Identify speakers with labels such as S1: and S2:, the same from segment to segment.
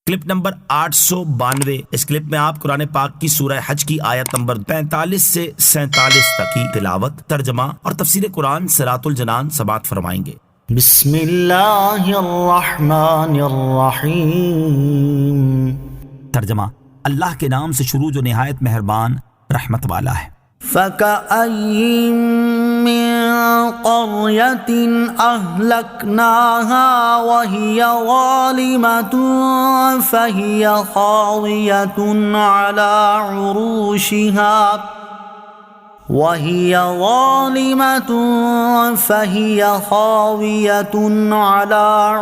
S1: Clip number 892۔ اس clip میں آپ قرآن پاک کی سورہ حج کی آیت نمبر 45 سے 47 تک کی تلاوت، ترجمہ اور تفسیر قرآن صراط الجنان سماعت فرمائیں گے۔
S2: بسم اللہ الرحمن الرحیم۔
S1: ترجمہ: اللہ کے نام سے شروع جو نہایت مہربان رحمت والا ہے۔
S2: فَكَأَيِّن مِّن قَرْيَةٍ أَهْلَكْنَاهَا وَهِيَ ظَالِمَةٌ فَهِيَ خَاوِيَةٌ عَلَى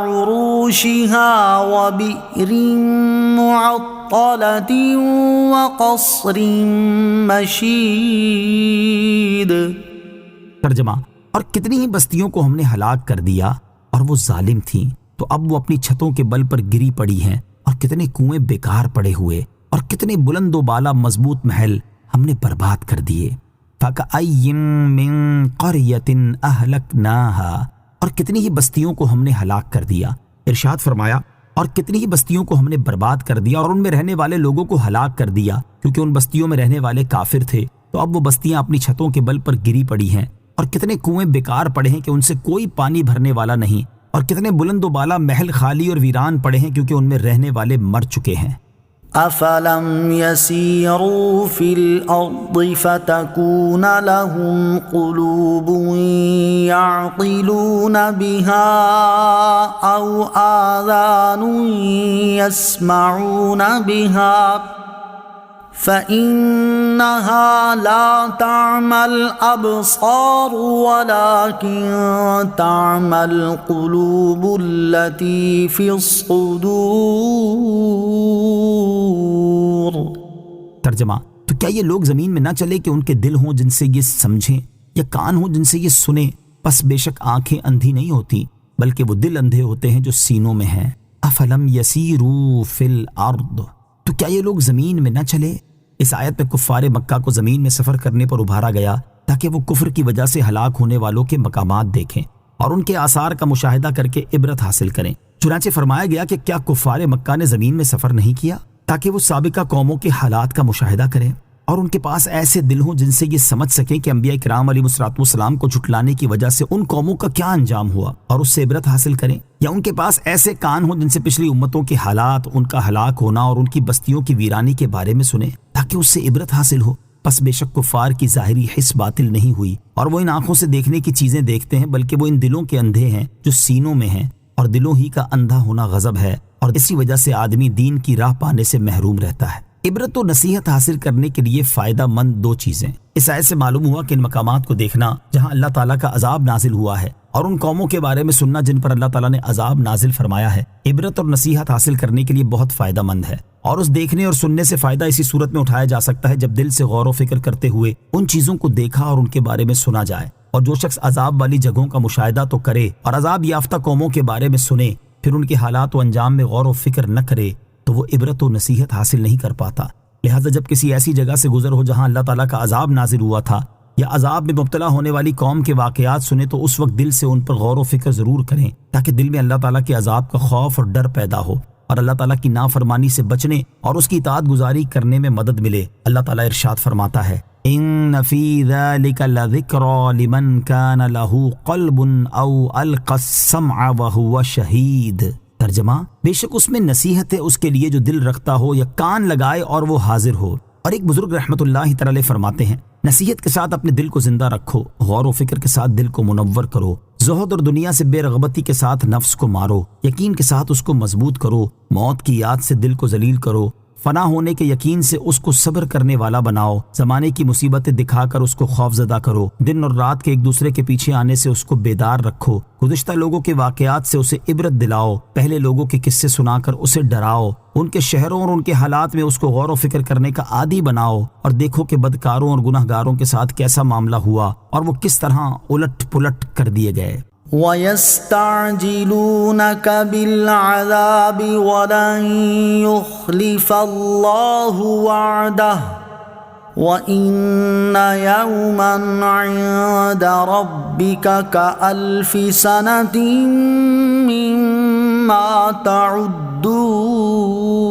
S2: عُرُوشِهَا وَبِئْرٍ مُّعَطَّلَةٍ وَقَصْرٍ مَّشِيدٍ۔
S1: ترجمہ: اور کتنی ہی بستیوں کو ہم نے ہلاک کر دیا اور وہ ظالم تھیں، تو اب وہ اپنی چھتوں کے بل پر گری پڑی ہیں، اور کتنے کنویں بیکار پڑے ہوئے اور کتنے بلند و بالا مضبوط محل ہم نے برباد کر دیے۔ فَكَأَيِّن مِّن قَرْيَةٍ أَهْلَكْنَاهَا، اور کتنی ہی بستیوں کو ہم نے ہلاک کر دیا۔ ارشاد فرمایا اور کتنی ہی بستیوں کو ہم نے برباد کر دیا اور ان میں رہنے والے لوگوں کو ہلاک کر دیا، کیونکہ ان بستیوں میں رہنے والے کافر تھے، تو اب وہ بستیاں اپنی چھتوں کے بل پر گری پڑی ہیں، اور کتنے کنویں بیکار پڑے ہیں کہ ان سے کوئی پانی بھرنے والا نہیں، اور کتنے بلند و بالا محل خالی اور ویران پڑے ہیں کیونکہ ان میں رہنے والے مر چکے ہیں۔
S2: أَفَلَمْ يَسِيرُوا فِي الْأَرْضِ فَتَكُونَ لَهُمْ قُلُوبٌ يَعْقِلُونَ بِهَا أَوْ آذَانٌ يَسْمَعُونَ بِهَا فَإِنَّهَا لَا تَعْمَى الْأَبْصَارُ وَلَكِنْ تَعْمَى الْقُلُوبُ الَّتِي فِي الصُّدُورِ۔
S1: ترجمہ: تو کیا یہ لوگ زمین میں نہ چلے کہ ان کے دل ہوں جن سے یہ سمجھیں، یا کان ہوں جن سے یہ سنیں؟ پس بے شک آنکھیں اندھی نہیں ہوتی، بلکہ وہ دل اندھے ہوتے ہیں جو سینوں میں ہیں۔ افلم یسیروا فی الارض، تو کیا یہ لوگ زمین میں نہ چلے؟ اس آیت میں کفار مکہ کو زمین میں سفر کرنے پر ابھارا گیا تاکہ وہ کفر کی وجہ سے ہلاک ہونے والوں کے مقامات دیکھیں اور ان کے آثار کا مشاہدہ کر کے عبرت حاصل کریں۔ چنانچہ فرمایا گیا کہ کیا کفار مکہ نے زمین میں سفر نہیں کیا تاکہ وہ سابقہ قوموں کے حالات کا مشاہدہ کریں، اور ان کے پاس ایسے دل ہوں جن سے یہ سمجھ سکیں کہ انبیاء کرام علیہ السلام کو جھٹلانے کی وجہ سے ان قوموں کا کیا انجام ہوا اور اس سے عبرت حاصل کریں، یا ان کے پاس ایسے کان ہوں جن سے پچھلی امتوں کے حالات، ان کا ہلاک ہونا اور ان کی بستیوں کی ویرانی کے بارے میں سنیں تاکہ اس سے عبرت حاصل ہو۔ پس بے شک کفار کی ظاہری حس باطل نہیں ہوئی، اور وہ ان آنکھوں سے دیکھنے کی چیزیں دیکھتے ہیں، بلکہ وہ ان دلوں کے اندھے ہیں جو سینوں میں ہیں، اور دلوں ہی کا اندھا ہونا غضب ہے، اور اسی وجہ سے آدمی دین کی راہ پانے سے محروم رہتا ہے۔ عبرت و نصیحت حاصل کرنے کے لیے فائدہ مند دو چیزیں۔ اس آیت سے معلوم ہوا کہ ان مقامات کو دیکھنا جہاں اللہ تعالیٰ کا عذاب نازل ہوا ہے، اور ان قوموں کے بارے میں سننا جن پر اللہ تعالیٰ نے عذاب نازل فرمایا ہے، عبرت اور نصیحت حاصل کرنے کے لیے بہت فائدہ مند ہے۔ اور اس دیکھنے اور سننے سے فائدہ اسی صورت میں اٹھایا جا سکتا ہے جب دل سے غور و فکر کرتے ہوئے ان چیزوں کو دیکھا اور ان کے بارے میں سنا جائے۔ اور جو شخص عذاب والی جگہوں کا مشاہدہ تو کرے اور عذاب یافتہ قوموں کے بارے میں سنے، پھر ان کے حالات و انجام میں غور و فکر نہ کرے، تو وہ عبرت و نصیحت حاصل نہیں کر پاتا۔ لہٰذا جب کسی ایسی جگہ سے گزر ہو جہاں اللہ تعالیٰ کا عذاب نازل ہوا تھا، یا عذاب میں مبتلا ہونے والی قوم کے واقعات سنیں، تو اس وقت دل سے ان پر غور و فکر ضرور کریں تاکہ دل میں اللہ تعالیٰ کے عذاب کا خوف اور ڈر پیدا ہو، اور اللہ تعالیٰ کی نافرمانی سے بچنے اور اس کی اطاعت گزاری کرنے میں مدد ملے۔ اللہ تعالیٰ ارشاد فرماتا ہے: ان فی ذلک لذکری لمن کان لہ قلب او القی السمع وہو شہید۔ ترجمہ: بے شک اس میں نصیحت ہے اس کے لیے جو دل رکھتا ہو یا کان لگائے اور وہ حاضر ہو۔ اور ایک بزرگ رحمت اللہ تعالی فرماتے ہیں: نصیحت کے ساتھ اپنے دل کو زندہ رکھو، غور و فکر کے ساتھ دل کو منور کرو، زہد اور دنیا سے بے رغبتی کے ساتھ نفس کو مارو، یقین کے ساتھ اس کو مضبوط کرو، موت کی یاد سے دل کو ذلیل کرو، فنا ہونے کے یقین سے اس کو صبر کرنے والا بناؤ، زمانے کی مصیبتیں دکھا کر اس کو خوف زدہ کرو، دن اور رات کے ایک دوسرے کے پیچھے آنے سے اس کو بیدار رکھو، گزشتہ لوگوں کے واقعات سے اسے عبرت دلاؤ، پہلے لوگوں کے قصے سنا کر اسے ڈراؤ، ان کے شہروں اور ان کے حالات میں اس کو غور و فکر کرنے کا عادی بناؤ، اور دیکھو کہ بدکاروں اور گناہ گاروں کے ساتھ کیسا معاملہ ہوا اور وہ کس طرح الٹ پلٹ کر دیے گئے۔
S2: وَيَسْتَعْجِلُونَكَ بِالْعَذَابِ وَلَن يُخْلِفَ اللَّهُ وَعْدَهُ وَإِنَّ يَوْمًا عِندَ رَبِّكَ كَأَلْفِ سَنَةٍ مِّمَّا تَعُدُّونَ۔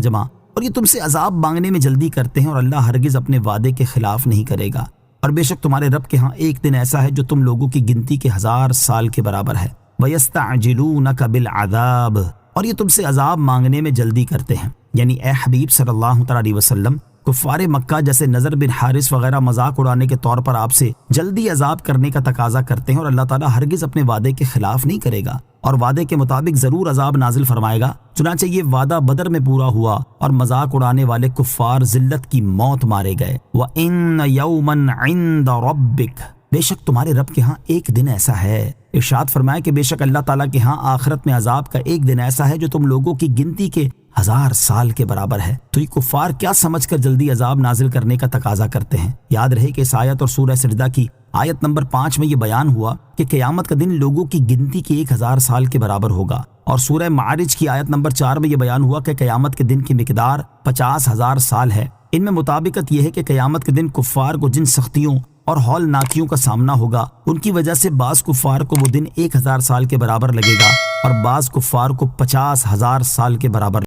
S1: ترجمہ، اور یہ تم سے عذاب مانگنے میں جلدی کرتے ہیں اور اللہ ہرگز اپنے وعدے کے خلاف نہیں کرے گا، اور بے شک تمہارے رب کے ہاں ایک دن ایسا ہے جو تم لوگوں کی گنتی کے 1000 سال کے برابر ہے۔ وَيَسْتَعْجِلُونَكَ بِالْعَذَابِ، اور یہ تم سے عذاب مانگنے میں جلدی کرتے ہیں، یعنی اے حبیب صلی اللہ تعالیٰ علیہ وسلم، کفار مکہ جیسے نذر بن حارث وغیرہ مذاق اڑانے کے طور پر آپ سے جلدی عذاب کرنے کا تقاضا کرتے ہیں، اور اللہ تعالیٰ ہرگز اپنے وعدے کے خلاف نہیں کرے گا اور وعدے کے مطابق ضرور عذاب نازل فرمائے گا۔ چنانچہ یہ وعدہ بدر میں پورا ہوا اور مذاق اڑانے والے کفار ذلت کی موت مارے گئے۔ وَإِنَّ يَوْمًا عِندَ رَبِّكَ، بے شک تمہارے رب کے ہاں ایک دن ایسا ہے۔ ارشاد فرمایا کہ بے شک اللہ تعالیٰ کے ہاں آخرت میں عذاب کا ایک دن ایسا ہے جو تم لوگوں کی گنتی کے 1000 سال کے برابر ہے۔ تو یہ کفار کیا سمجھ کر جلدی عذاب نازل کرنے کا تقاضا کرتے ہیں؟ یاد رہے کہ اس آیت اور سورہ سجدہ کی آیت نمبر 5 میں یہ بیان ہوا کہ قیامت کا دن لوگوں کی گنتی کے 1000 سال کے برابر ہوگا، اور سورہ معارج کی آیت نمبر 4 میں یہ بیان ہوا کہ قیامت کے دن کی مقدار 50,000 سال ہے۔ ان میں مطابقت یہ ہے کہ قیامت کے دن کفار کو جن سختیوں اور ہولناکیوں کا سامنا ہوگا ان کی وجہ سے بعض کفار کو وہ دن 1000 سال کے برابر لگے گا اور بعض کفار کو 50,000 سال کے برابر